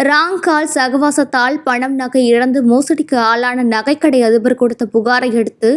ராங்கால் சகவாசத்தால் பணம் நகை இழந்து மோசடிக்கு ஆளான நகைக்கடை அதிபர் கொடுத்த புகாரை அடுத்து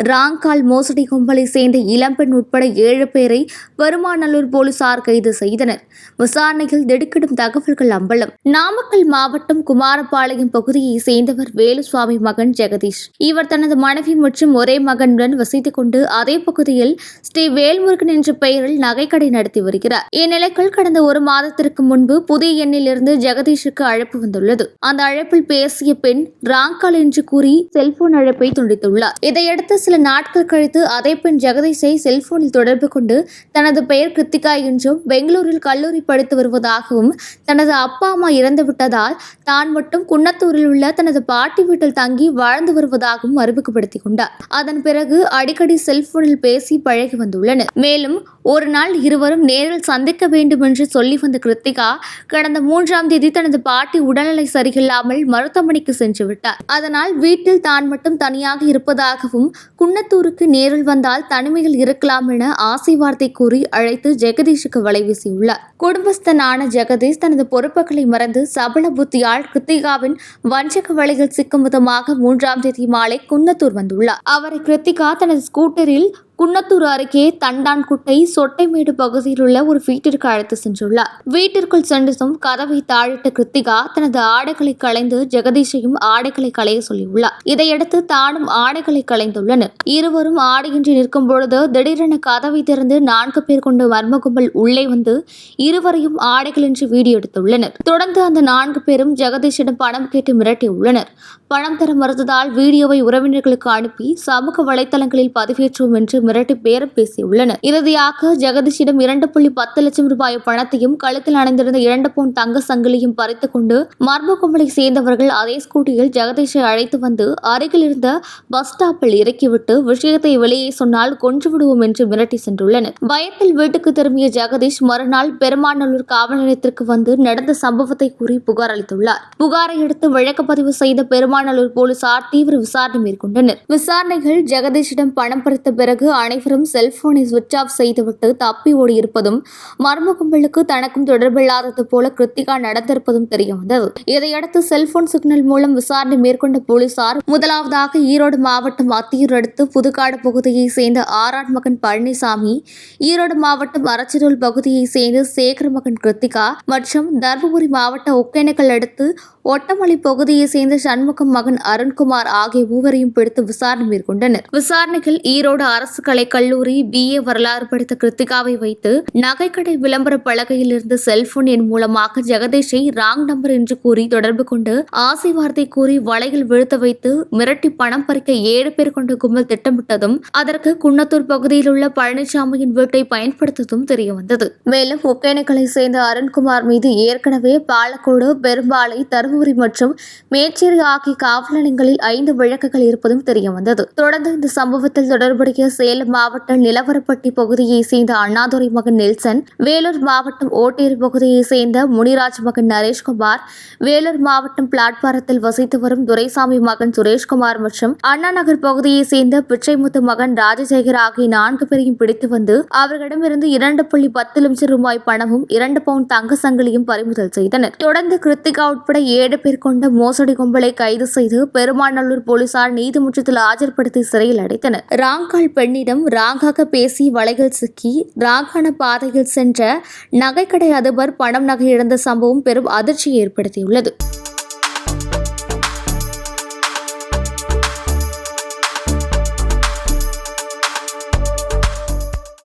ராங்கால் மோசடி கும்பலை சேர்ந்த இளம்பெண் உட்பட 7 பேரை பெருமாநல்லூர் போலீசார் கைது செய்தனர். விசாரணையில் திடுக்கிடும் தகவல்கள் அம்பலம். நாமக்கல் மாவட்டம் குமாரபாளையம் பகுதியை சேர்ந்தவர் வேலுசுவாமி மகன் ஜெகதீஷ். இவர் தனது மனைவி மற்றும் ஒரே மகனுடன் வசித்துக் கொண்டு அதே பகுதியில் ஸ்ரீ வேல்முருகன் என்ற பெயரில் நகைக்கடை நடத்தி வருகிறார். இந்நிலையில் கடந்த 1 மாதத்திற்கு முன்பு புதிய எண்ணிலிருந்து ஜெகதீஷ் அழைப்பு வந்துள்ளது. அந்த அழைப்பில் பேசிய பெண் ராங்கால் என்று கூறி செல்போன் அழைப்பை துண்டித்துள்ளார். இதையடுத்து சில நாட்கள் கழித்து அதே பெண் ஜெகதீஷை செல்போனில் தொடர்பு கொண்டு தனது பெயர் கிருத்திகா என்றும் பெங்களூரில் கல்லூரி படித்து வருவதாகவும் தனது அப்பா அம்மா இறந்துவிட்டதால் தான் மட்டும் குன்னத்தூரில் உள்ள தனது பாட்டி வீட்டில் தங்கி வாழ்ந்து வருவதாகவும் அறிமுகப்படுத்திக் கொண்டார். அதன் பிறகு அடிக்கடி செல்போனில் பேசி பழகி வந்துள்ளனர். மேலும் ஒரு நாள் இருவரும் நேரில் சந்திக்க வேண்டும் என்று சொல்லி வந்த கிருத்திகா கடந்த 3ஆம் தேதி தனது பாட்டி உடல்நிலை சரியில்லாமல் மருத்துவமனைக்கு சென்று விட்டார். அதனால் வீட்டில் தான் மட்டும் தனியாக இருப்பதாகவும் குன்னத்தூருக்கு நேரில் வந்தால் தனிமையில் இருக்கலாம் என ஆசை வார்த்தை கூறி அழைத்து ஜெகதீஷுக்கு வலை வீசியுள்ளார். குடும்பஸ்தனான ஜெகதீஷ் தனது பொறுப்புகளை மறந்து சபல புத்தியால் கிருத்திகாவின் வஞ்சக வலையில் சிக்கும் விதமாக 3ஆம் தேதி மாலை குன்னத்தூர் வந்துள்ளார். அவரை கிருத்திகா தனது ஸ்கூட்டரில் குன்னத்தூர் அருகே தண்டான்குட்டை சொட்டைமேடு பகுதியில் உள்ள ஒரு வீட்டிற்கு அழைத்து சென்றுள்ளார். வீட்டிற்குள் சென்றதும் கதவை தாழிட்ட கிருத்திகா தனது ஆடைகளை களைந்து ஜெகதீஷையும் ஆடைகளை களைய சொல்லியுள்ளார். இதையடுத்து தானும் ஆடைகளை களைந்துள்ளனர். இருவரும் ஆடையின்றி நிற்கும் பொழுது திடீரென கதவை திறந்து 4 பேர் கொண்ட மர்ம கும்பல் உள்ளே வந்து இருவரையும் ஆடைகளின்றி வீடியோ எடுத்துள்ளனர். தொடர்ந்து அந்த 4 பேரும் ஜெகதீஷிடம் பணம் கேட்டு மிரட்டியுள்ளனர். பணம் தர மறுத்ததால் வீடியோவை உறவினர்களுக்கு அனுப்பி சமூக வலைதளங்களில் பதிவேற்றுவோம் என்று மிரட்டி பேரம் பேசியுள்ளனர். இறுதியாக ஜெகதீஷிடம் 2.10 லட்சம் ரூபாய் பணத்தையும் கழுத்தில் அணிந்திருந்த 2 பவுன் தங்க சங்கிலியும் பறித்துக் கொண்டு மர்ம கும்பலை சேர்ந்தவர்கள் அதே ஸ்கூட்டியில் ஜெகதீஷை அழைத்து வந்து அருகில் இருந்த பஸ் ஸ்டாப்பில் இறக்கிவிட்டு விஷயத்தை வெளியே சொன்னால் கொன்று விடுவோம் என்று மிரட்டி சென்றுள்ளனர். பயத்தில் வீட்டுக்கு திரும்பிய ஜெகதீஷ் மறுநாள் பெருமாநல்லூர் காவல் நிலையத்திற்கு வந்து நடந்த சம்பவத்தை கூறி புகார் அளித்துள்ளார். புகாரை அடுத்து வழக்குப்பதிவு செய்த பெருமாநல்லூர் போலீசார் தீவிர விசாரணை மேற்கொண்டனர். விசாரணைகள் ஜெகதீஷிடம் பணம் பறித்த பிறகு அனைவரும் செல்போனை சுவிட்ச் ஆஃப் செய்துவிட்டு தப்பி ஓடியிருப்பதும் மர்ம கும்பலுக்கு தனக்கும் தொடர்பில்லாதது போல கிருத்திகா நடந்திருப்பதும் தெரியவந்தது. இதையடுத்து செல்போன் சிக்னல் மூலம் விசாரணை மேற்கொண்ட போலீசார் முதலாவதாக ஈரோடு மாவட்டம் அத்தியூர் அடுத்து புதுக்காடு பகுதியை சேர்ந்த ஆரான் மகன் பழனிசாமி, ஈரோடு மாவட்டம் அரச்சரூல் பகுதியை சேர்ந்த சேகர் மகன் கிருத்திகா மற்றும் தர்மபுரி மாவட்டம் ஒகேனக்கல் அடுத்து ஒட்டமலை பகுதியை சேர்ந்த சண்முகம் மகன் அருண்குமார் ஆகிய 3வரையும் பிடித்து விசாரணை மேற்கொண்டனர். விசாரணைகள் ஈரோடு அரசு கலைக்கல்லூரி BA வரலாறு படித்த கிருத்திகாவை வைத்து நகைக்கடை விளம்பர பலகையில் இருந்து செல்போன் எண் மூலமாக ஜெகதீஷை ராங் நம்பர் என்று கூறி தொடர்பு கொண்டு ஆசை வார்த்தை கூறி வலையில் வீழ்த்த வைத்து மிரட்டி பணம் பறிக்க 7 பேர் கொண்ட கும்பல் திட்டமிட்டதும் அதற்கு குன்னத்தூர் பகுதியில் உள்ள பழனிசாமியின் வீட்டை பயன்படுத்ததும் தெரியவந்தது. மேலும் ஒகேனக்கலை சேர்ந்த அருண்குமார் மீது ஏற்கனவே பாலக்கோடு, பெரும்பாலை, தருமபுரி மற்றும் மேச்சேரி ஆகிய காவல் நிலையங்களில் 5 வழக்குகள் இருப்பதும் தெரியவந்தது. தொடர்ந்து இந்த சம்பவத்தில் தொடர்புடைய சேலம் மாவட்டம் நிலவரப்பட்டி பகுதியை சேர்ந்த அண்ணாதுரை மகன் நெல்சன், வேலூர் மாவட்டம் ஓட்டேரி பகுதியை சேர்ந்த முனிராஜ் மகன் நரேஷ்குமார், வேலூர் மாவட்டம் பிளாட்பாரத்தில் வசித்து வரும் துரைசாமி மகன் சுரேஷ்குமார் மற்றும் அண்ணா நகர் பகுதியை சேர்ந்த பிச்சைமுத்து மகன் ராஜசேகர் ஆகிய 4 பேரையும் பிடித்து வந்து அவர்களிடமிருந்து 2.10 லட்சம் ரூபாய் பணமும் 2 பவுன் தங்க சங்கிலியும் பறிமுதல் செய்தனர். தொடர்ந்து கிருத்திகா உட்பட 7 பேர் கொண்ட மோசடி கும்பலை கைது செய்து பெருமாநல்லூர் போலீசார் நீதிமன்றத்தில் ஆஜர்படுத்தி சிறையில் அடைத்தனர். ராங்கால் பெண்ணிடம் ராங்காக பேசி வலையில் சிக்கி ராங்கான பாதையில் சென்ற நகைக்கடை அதிபர் பணம் நகை இழந்த சம்பவம் பெரும் அதிர்ச்சியை ஏற்படுத்தியுள்ளது.